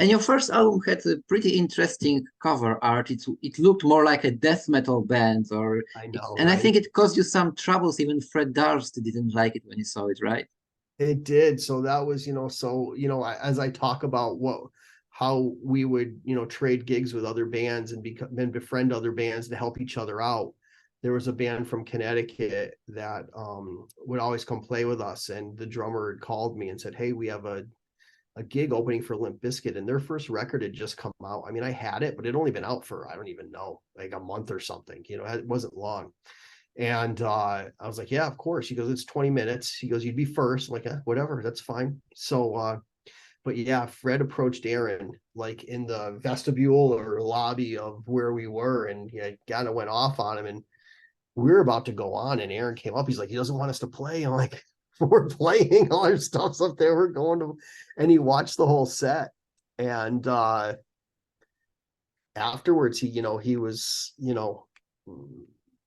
And your first album had a pretty interesting cover art. It looked more like a death metal band, I know, and I right? think it caused you some troubles. Even Fred Durst didn't like it when he saw it, right? It did. So that was, as I talk about how we would, trade gigs with other bands and befriend other bands to help each other out. There was a band from Connecticut that would always come play with us, and the drummer had called me and said, "Hey, we have a gig opening for Limp Bizkit," and their first record had just come out. I mean, I had it, but it had only been out for, I don't even know, like a month or something. It wasn't long. And I was like, "Yeah, of course." He goes, "It's 20 minutes." He goes, "You'd be first." I'm like, whatever, that's fine. So, but yeah, Fred approached Aaron like in the vestibule or lobby of where we were, and kind of went off on him. And we were about to go on, and Aaron came up. He's like, "He doesn't want us to play." I'm like, "We're playing, all our stuff's up there. We're going to," and he watched the whole set. And afterwards, he was,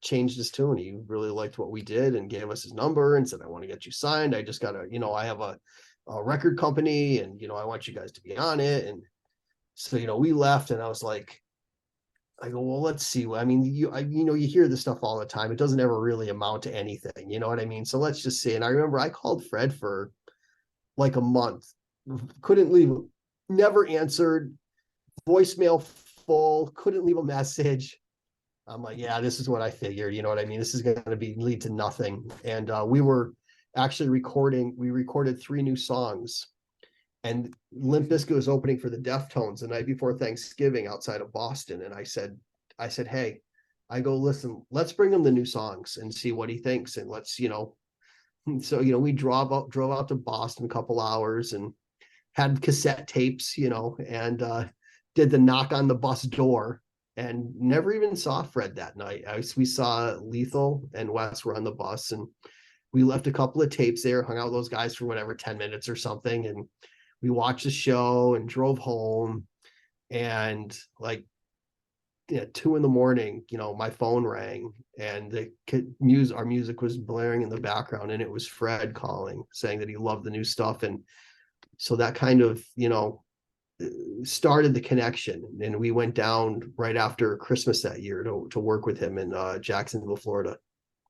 changed his tune. He really liked what we did and gave us his number and said, "I want to get you signed. I just gotta, I have a record company, and I want you guys to be on it." And so, we left, and I was like, I go, "Well, let's see. I mean, you hear this stuff all the time. It doesn't ever really amount to anything. You know what I mean? So let's just see." And I remember I called Fred for like a month, couldn't leave, never answered, voicemail full, couldn't leave a message. I'm like, "Yeah, this is what I figured." You know what I mean? This is going to lead to nothing. And we were actually we recorded 3 new songs. And Limp Bizkit was opening for the Deftones the night before Thanksgiving outside of Boston. And I said, "Hey," I go, "Listen, let's bring him the new songs and see what he thinks. And let's, so, we drove out to Boston a couple hours and had cassette tapes, and did the knock on the bus door, and never even saw Fred that night. We saw Lethal and Wes were on the bus, and we left a couple of tapes there, hung out with those guys for whatever, 10 minutes or something. And we watched the show and drove home. And like 2 a.m, my phone rang, and our music was blaring in the background, and it was Fred calling, saying that he loved the new stuff. And so that kind of, started the connection. And we went down right after Christmas that year to work with him in Jacksonville, Florida.